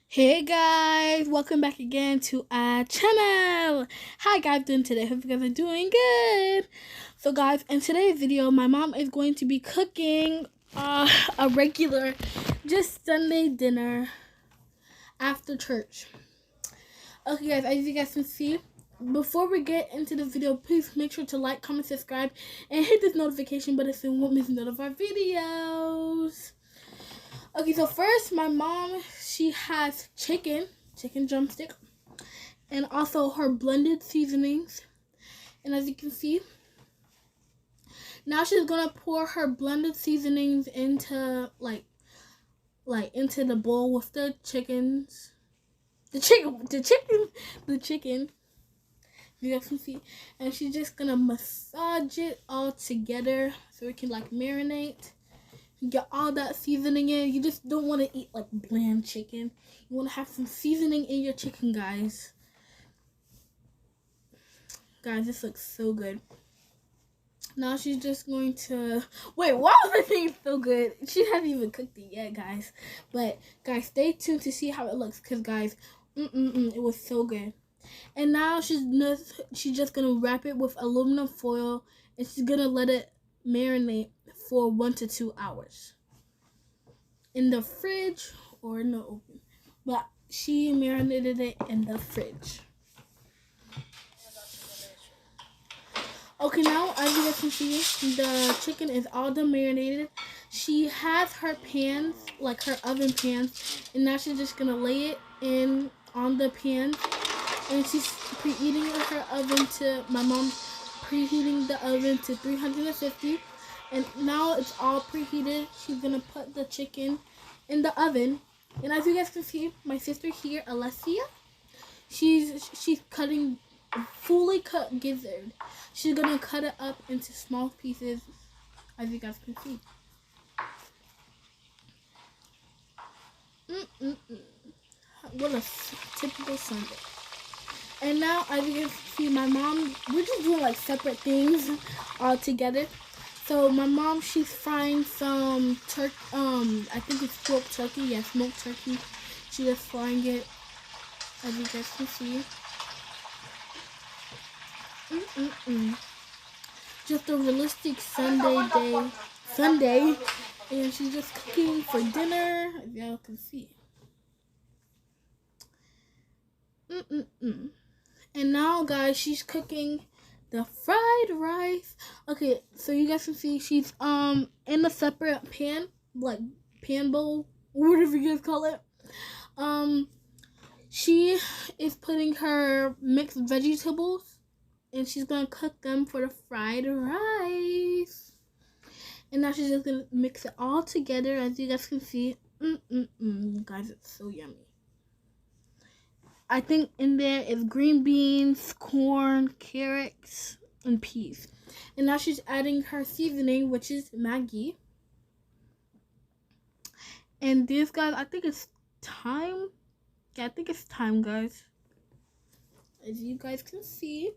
Hey guys, welcome back again to our channel. How guys doing today? Hope you guys are doing good. So guys, in today's video, my mom is going to be cooking a regular just Sunday dinner after church. Okay guys, as you guys can see, before we get into the video, please make sure to like, comment, subscribe, and hit this notification button so you won't miss none of our videos. Okay, so first, my mom, she has chicken drumstick, and also her blended seasonings. And as you can see, now she's gonna pour her blended seasonings into into the bowl with the chickens, the chicken. You guys can see, and she's just gonna massage it all together so it can marinate. You get all that seasoning in. You just don't want to eat bland chicken. You want to have some seasoning in your chicken, guys. Guys, this looks so good. Now she's just going to... Wait, why was I saying so good? She hasn't even cooked it yet, guys. But, guys, stay tuned to see how it looks. Because, guys, it was so good. And now she's just going to wrap it with aluminum foil. And she's going to let it marinate for 1 to 2 hours in the fridge or in the oven, but she marinated it in the fridge. Okay, now as you guys can see, the chicken is all done marinated. She has her pans, like her oven pans, and now she's just gonna lay it in on the pan, and she's preheating her oven to my mom's preheating the oven to 350. And now it's all preheated. She's gonna put the chicken in the oven. And as you guys can see, my sister here, Alessia, she's cutting fully cut gizzard. She's gonna cut it up into small pieces, as you guys can see. What a typical Sunday. And now, as you can see, my mom, we're just doing separate things all together. So my mom, she's frying some turkey. I think it's smoked turkey. Yeah, smoked turkey. She's just frying it, as you guys can see. Just a realistic Sunday, and she's just cooking for dinner, as y'all can see. And now, guys, she's cooking the fried rice. Okay, so you guys can see she's in a separate pan, pan bowl, or whatever you guys call it. She is putting her mixed vegetables, and she's gonna cook them for the fried rice. And now she's just gonna mix it all together, as you guys can see. Guys, it's so yummy. I think in there is green beans, corn, carrots, and peas. And now she's adding her seasoning, which is Maggi. And this, guys, I think it's time. Yeah, I think it's time, guys. As you guys can see.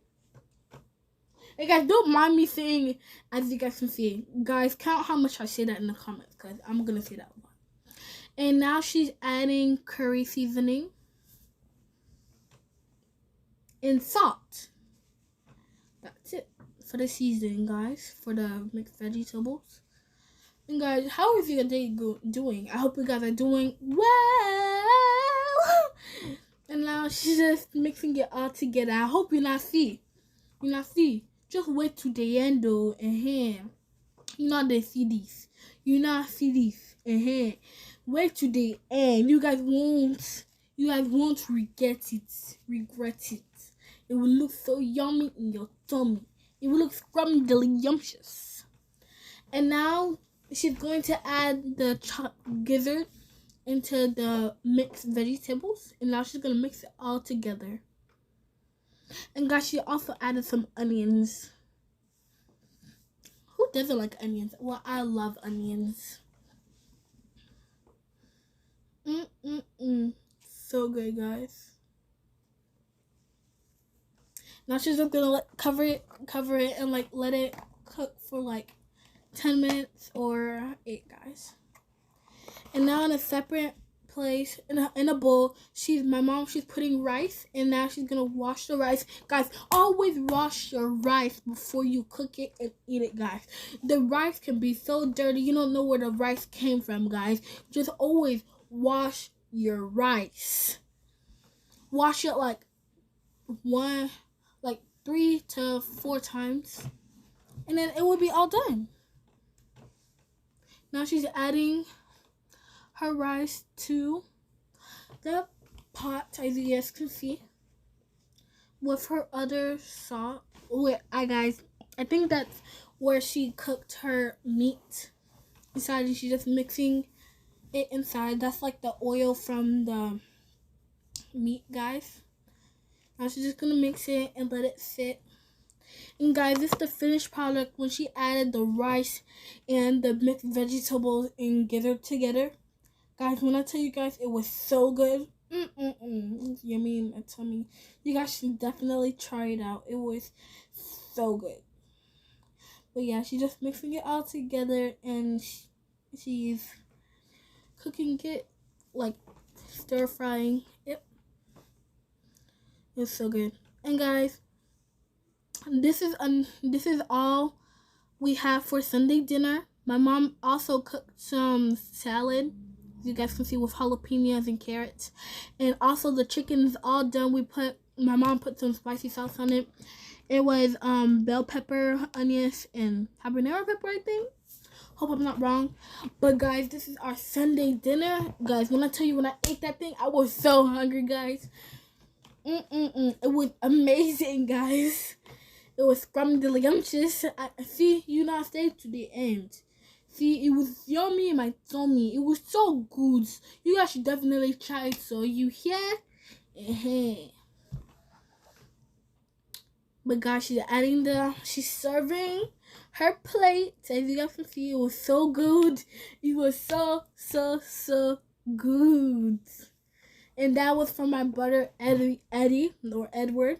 Hey, guys, don't mind me saying, as you guys can see. Guys, count how much I say that in the comments, because I'm going to say that a lot. And now she's adding curry seasoning and salt. That's it for the seasoning, guys, for the mixed vegetables. And guys, how is your day doing? I hope you guys are doing well. And now she's just mixing it all together. I hope you not see. Just wait to the end though, you not they see this. You not see this. Wait to the end. You guys won't regret it. It will look so yummy in your tummy. It will look scrumdiddlyumptious. And now she's going to add the chopped gizzard into the mixed vegetables. And now she's going to mix it all together. And guys, she also added some onions. Who doesn't like onions? Well, I love onions. So good, guys. Now she's just gonna cover it and let it cook for 10 minutes or 8, guys. And now in a separate place in a bowl. She's putting rice, and now she's gonna wash the rice. Guys, always wash your rice before you cook it and eat it, guys. The rice can be so dirty, you don't know where the rice came from, guys. Just always wash your rice. Wash it like 3 to 4 times, and then it will be all done. Now she's adding her rice to the pot, as you guys can see, with her other salt. Wait, guys, I think that's where she cooked her meat inside, and she's just mixing it inside. That's like the oil from the meat, guys. Now she's just gonna mix it and let it sit. And guys, this is the finished product when she added the rice and the mixed vegetables and gathered together. Guys, when I tell you guys, it was so good. It's yummy in my tummy. You guys should definitely try it out. It was so good. But yeah, she's just mixing it all together, and she's cooking it, like stir frying it. It's so good. And guys, this is all we have for Sunday dinner. My mom also cooked some salad, as you guys can see, with jalapenos and carrots. And also the chicken is all done. My mom put some spicy sauce on it. It was bell pepper, onions, and habanero pepper, I think. Hope I'm not wrong. But guys, this is our Sunday dinner. Guys, when I tell you, when I ate that thing, I was so hungry, guys. It was amazing, guys. It was scrumdiddlyumptious. See, you not stay to the end. See, it was yummy in my tummy. It was so good. You guys should definitely try it. So you hear? But guys, she's serving her plate. As you guys can see, it was so good. It was so good. And that was from my brother Eddie or Edward.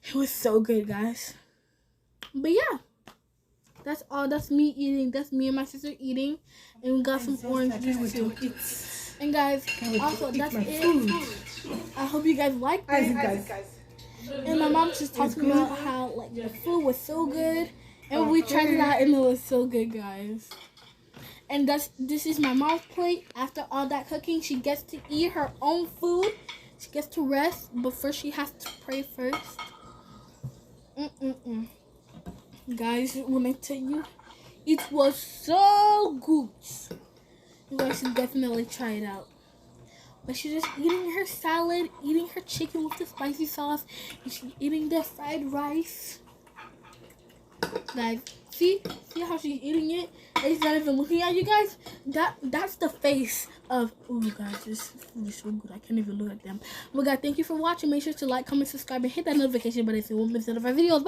It was so good, guys. But yeah, that's all. That's me eating. That's me and my sister eating. And we got some orange juice too. And guys, also that's it. I hope you guys liked it. And my mom just talking about how like the food was so good, and we tried it out and it was so good, guys. And this is my mom's plate. After all that cooking, she gets to eat her own food. She gets to rest, but first she has to pray first. Guys, when I tell you, it was so good. You guys should definitely try it out. But she's just eating her salad, eating her chicken with the spicy sauce, and she's eating the fried rice. Guys, see how she's eating it? And she's not even looking at you guys. That's the face of, oh guys, this food is so good. I can't even look at them. Well guys, thank you for watching. Make sure to like, comment, subscribe, and hit that notification button so you won't miss none of our videos.